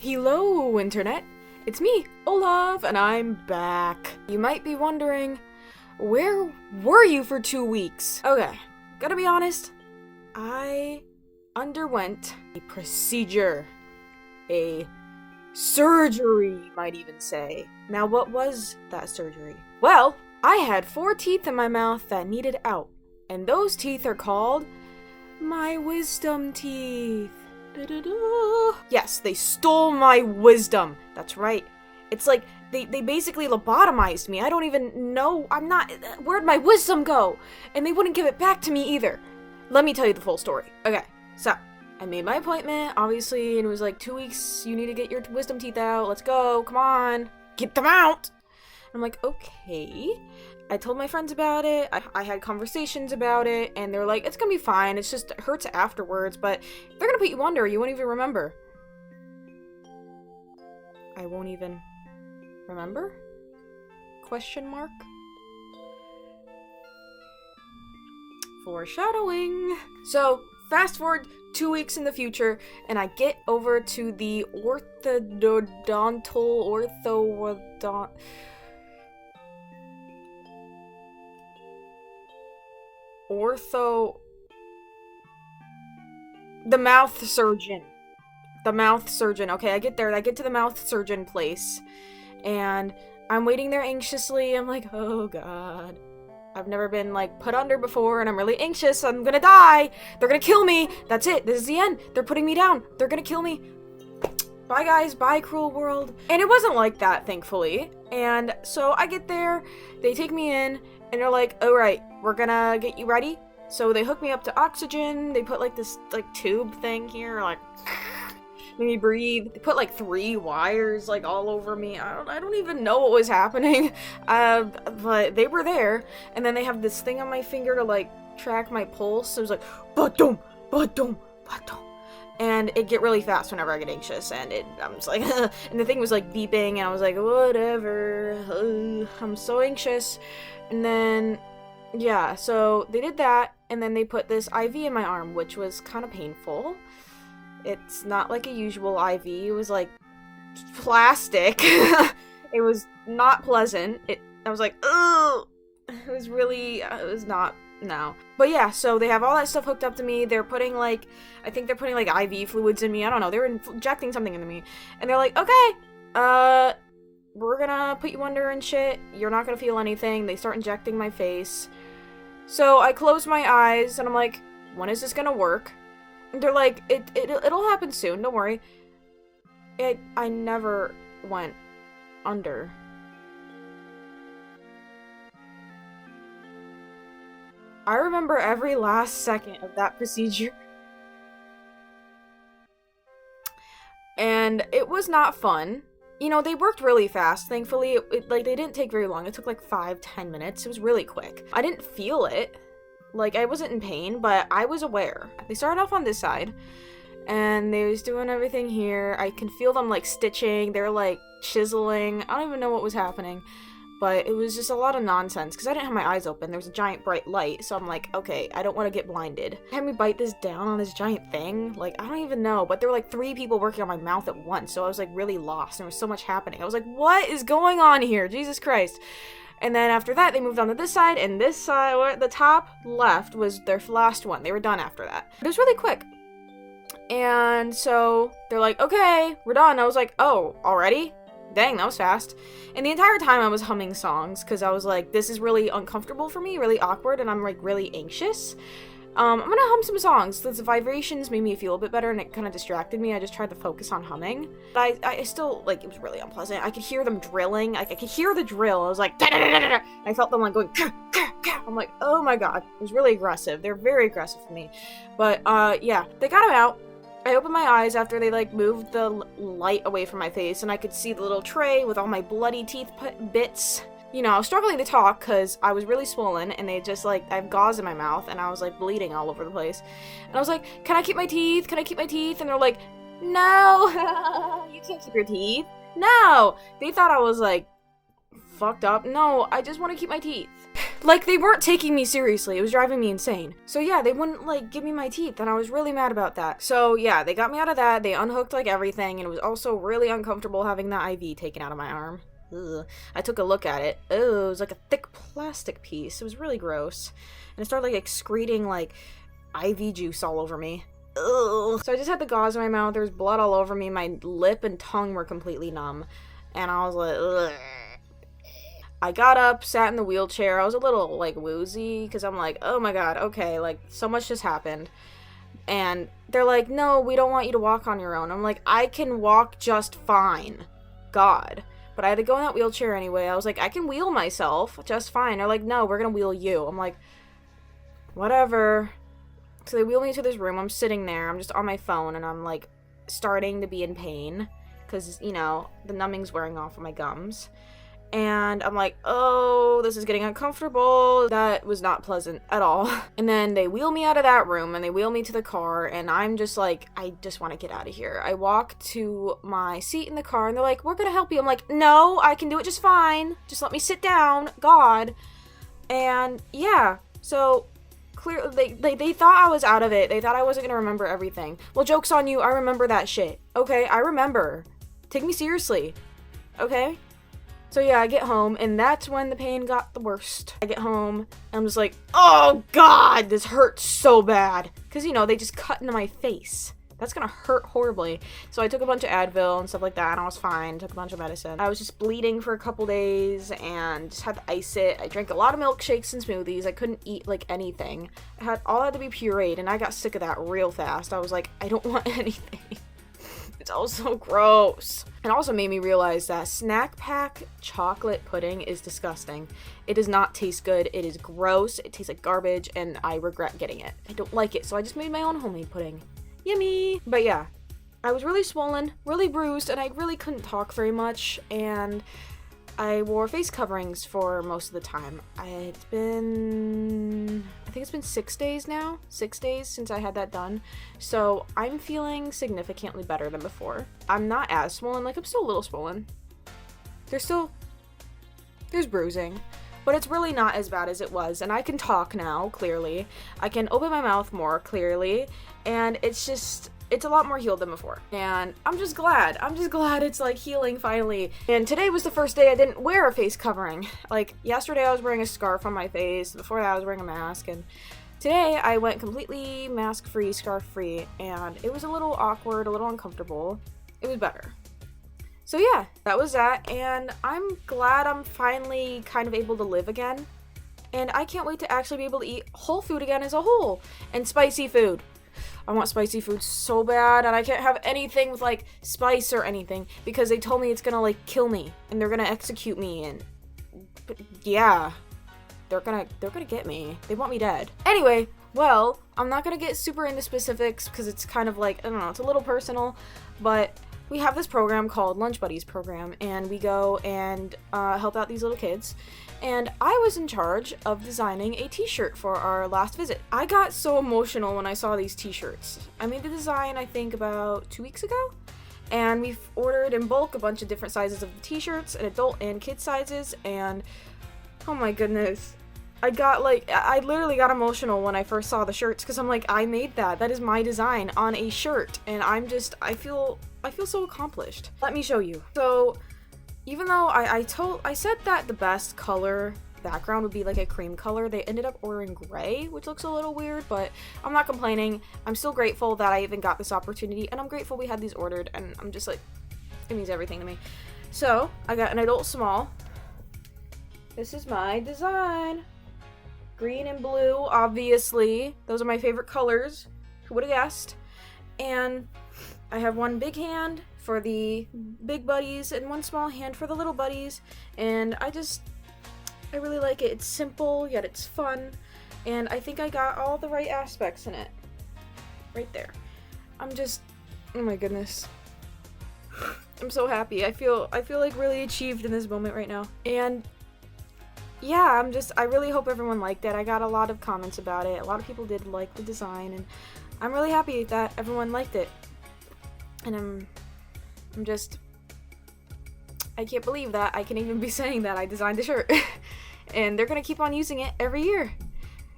Hello, Internet. It's me, Olaf, and I'm back. You might be wondering, where were you for 2 weeks? Okay, gotta be honest, I underwent a procedure. A surgery, you might even say. Now, what was that surgery? Well, I had 4 teeth in my mouth that needed out, and those teeth are called my wisdom teeth. Da-da-da. Yes, they stole my wisdom. That's right. It's like they basically lobotomized me. I don't even know. Where'd my wisdom go? And they wouldn't give it back to me either. Let me tell you the full story. Okay, so I made my appointment, obviously, and it was like 2 weeks. You need to get your wisdom teeth out. Let's go. Come on. Get them out. I'm like, okay. I told my friends about it, I had conversations about it, and they're like, it's gonna be fine, it hurts afterwards, but they're gonna put you under, you won't even remember. I won't even remember? Question mark? Foreshadowing. So, fast forward 2 weeks in the future, and I get over to the the mouth surgeon. Okay, I get there. I get to the mouth surgeon place, and I'm waiting there anxiously. I'm like, oh god. I've never been, like, put under before, and I'm really anxious. I'm gonna die. They're gonna kill me. That's it. This is the end. They're putting me down. They're gonna kill me. Bye, guys. Bye, cruel world. And it wasn't like that, thankfully. And so I get there. They take me in, and they're like, all right, we're gonna get you ready. So they hook me up to oxygen. They put like this tube thing here, like make me breathe. They put like 3 wires like all over me. I don't even know what was happening. But they were there. And then they have this thing on my finger to like track my pulse. So it was like ba-dum, ba-dum, ba-dum. And it'd get really fast whenever I get anxious, and I'm just like, and the thing was like beeping, and I was like, whatever, I'm so anxious. And then, yeah, so they did that, and then they put this IV in my arm, which was kind of painful. It's not like a usual IV, it was like plastic. It was not pleasant. I was like, ugh, it was not. No. But yeah, so they have all that stuff hooked up to me. They're putting like, I think they're putting like IV fluids in me. I don't know. They're injecting something into me. And they're like, okay, we're gonna put you under and shit. You're not gonna feel anything. They start injecting my face. So I close my eyes and I'm like, when is this gonna work? And they're like, it'll happen soon. Don't worry. I never went under. I remember every last second of that procedure. And it was not fun. You know, they worked really fast, thankfully. They didn't take very long. It took like 5-10 minutes. It was really quick. I didn't feel it. Like, I wasn't in pain, but I was aware. They started off on this side, and they was doing everything here. I can feel them, like, stitching. They're, like, chiseling. I don't even know what was happening. But it was just a lot of nonsense, because I didn't have my eyes open. There was a giant bright light, so I'm like, okay, I don't want to get blinded. They had me bite this down on this giant thing. Like, I don't even know, but there were like 3 people working on my mouth at once, so I was like really lost. There was so much happening. I was like, what is going on here? Jesus Christ. And then after that, they moved on to this side, and this side, the top left, was their last one. They were done after that. It was really quick. And so they're like, okay, we're done. I was like, oh, already? Dang, that was fast. And the entire time I was humming songs, because I was like, this is really uncomfortable for me, really awkward, and I'm like really anxious. I'm gonna hum some songs. Those vibrations made me feel a bit better, and it kind of distracted me. I just tried to focus on humming. But I still, like, it was really unpleasant. I could hear them drilling. Like, I could hear the drill. I was like, da-da-da-da-da. I felt them, like, going, ka, ka, ka. I'm like, oh my god. It was really aggressive. They're very aggressive for me. But, yeah. They got him out. I opened my eyes after they, like, moved the light away from my face, and I could see the little tray with all my bloody teeth bits. You know, I was struggling to talk because I was really swollen, and they just, like, I have gauze in my mouth, and I was, like, bleeding all over the place. And I was like, can I keep my teeth? Can I keep my teeth? And they're like, no, you can't keep your teeth. No! They thought I was, like, fucked up. No, I just want to keep my teeth. Like, they weren't taking me seriously. It was driving me insane. So yeah, they wouldn't, like, give me my teeth, and I was really mad about that. So yeah, they got me out of that. They unhooked, like, everything, and it was also really uncomfortable having the IV taken out of my arm. Ugh. I took a look at it. Oh, it was like a thick plastic piece. It was really gross. And it started, like, excreting, like, IV juice all over me. Ugh. So I just had the gauze in my mouth. There was blood all over me. My lip and tongue were completely numb. And I was like, ugh. I got up, sat in the wheelchair. I was a little, like, woozy, because I'm like, oh my god, okay, like, so much just happened. And they're like, no, we don't want you to walk on your own. I'm like, I can walk just fine. God. But I had to go in that wheelchair anyway. I was like, I can wheel myself just fine. They're like, no, we're gonna wheel you. I'm like, whatever. So they wheel me to this room. I'm sitting there. I'm just on my phone, and I'm, like, starting to be in pain. Because, you know, the numbing's wearing off of my gums. And I'm like, oh, this is getting uncomfortable. That was not pleasant at all. And then they wheel me out of that room, and they wheel me to the car, and I'm just like, I just want to get out of here. I walk to my seat in the car, and they're like, we're gonna help you. I'm like, no, I can do it just fine. Just let me sit down. God. And yeah, so clearly they thought I was out of it. They thought I wasn't gonna remember everything. Well, joke's on you. I remember that shit. Okay, I remember. Take me seriously. Okay? So yeah, I get home, and that's when the pain got the worst. I get home, and I'm just like, oh god, this hurts so bad. Because, you know, they just cut into my face. That's gonna hurt horribly. So I took a bunch of Advil and stuff like that, and I was fine. Took a bunch of medicine. I was just bleeding for a couple days, and just had to ice it. I drank a lot of milkshakes and smoothies. I couldn't eat, like, anything. All had to be pureed, and I got sick of that real fast. I was like, I don't want anything. It's all so gross. It also made me realize that snack pack chocolate pudding is disgusting. It does not taste good. It is gross. It tastes like garbage, and I regret getting it. I don't like it, so I just made my own homemade pudding. Yummy! But yeah, I was really swollen, really bruised, and I really couldn't talk very much, and I wore face coverings for most of the time. I think it's been 6 days now. 6 days since I had that done. So I'm feeling significantly better than before. I'm not as swollen. Like, I'm still a little swollen. There's bruising. But it's really not as bad as it was. And I can talk now, clearly. I can open my mouth more clearly. And it's a lot more healed than before. And I'm just glad. It's, like, healing finally. And today was the first day I didn't wear a face covering. Like, yesterday I was wearing a scarf on my face. Before that I was wearing a mask. And today I went completely mask-free, scarf-free. And it was a little awkward, a little uncomfortable. It was better. So yeah, that was that. And I'm glad I'm finally kind of able to live again. And I can't wait to actually be able to eat whole food again as a whole. And spicy food. I want spicy food so bad, and I can't have anything with, like, spice or anything, because they told me it's gonna, like, kill me, and they're gonna execute me, and, but, yeah, they're gonna get me. They want me dead. Anyway, well, I'm not gonna get super into specifics, because it's kind of, like, I don't know, it's a little personal, but we have this program called Lunch Buddies program, and we go and help out these little kids. And I was in charge of designing a t-shirt for our last visit. I got so emotional when I saw these t-shirts. I made the design, I think, about 2 weeks ago. And we've ordered in bulk a bunch of different sizes of the t-shirts, and adult and kid sizes, and oh my goodness. I literally got emotional when I first saw the shirts, because I'm like, I made that. That is my design on a shirt. And I feel so accomplished. Let me show you. So, even though I said that the best color background would be like a cream color, they ended up ordering gray, which looks a little weird, but I'm not complaining. I'm still grateful that I even got this opportunity, and I'm grateful we had these ordered, and I'm just like, it means everything to me. So, I got an adult small. This is my design. Green and blue, obviously. Those are my favorite colors. Who would have guessed? And I have one big hand for the big buddies and one small hand for the little buddies, and I really like it. It's simple, yet it's fun, and I think I got all the right aspects in it. Right there. Oh my goodness. I'm so happy. I feel like really achieved in this moment right now. And yeah, I really hope everyone liked it. I got a lot of comments about it. A lot of people did like the design, and I'm really happy that everyone liked it. And I can't believe that I can even be saying that I designed the shirt. And they're gonna keep on using it every year.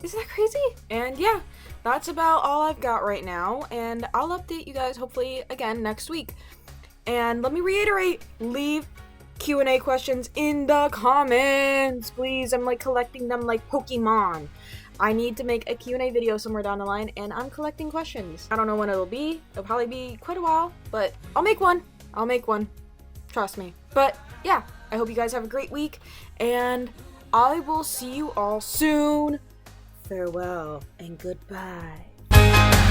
Isn't that crazy? And yeah, that's about all I've got right now, and I'll update you guys hopefully again next week. And let me reiterate, leave Q&A questions in the comments, please. I'm like collecting them like Pokemon. I need to make a Q&A video somewhere down the line, and I'm collecting questions. I don't know when it'll be. It'll probably be quite a while, but I'll make one. I'll make one. Trust me. But yeah, I hope you guys have a great week, and I will see you all soon. Farewell and goodbye.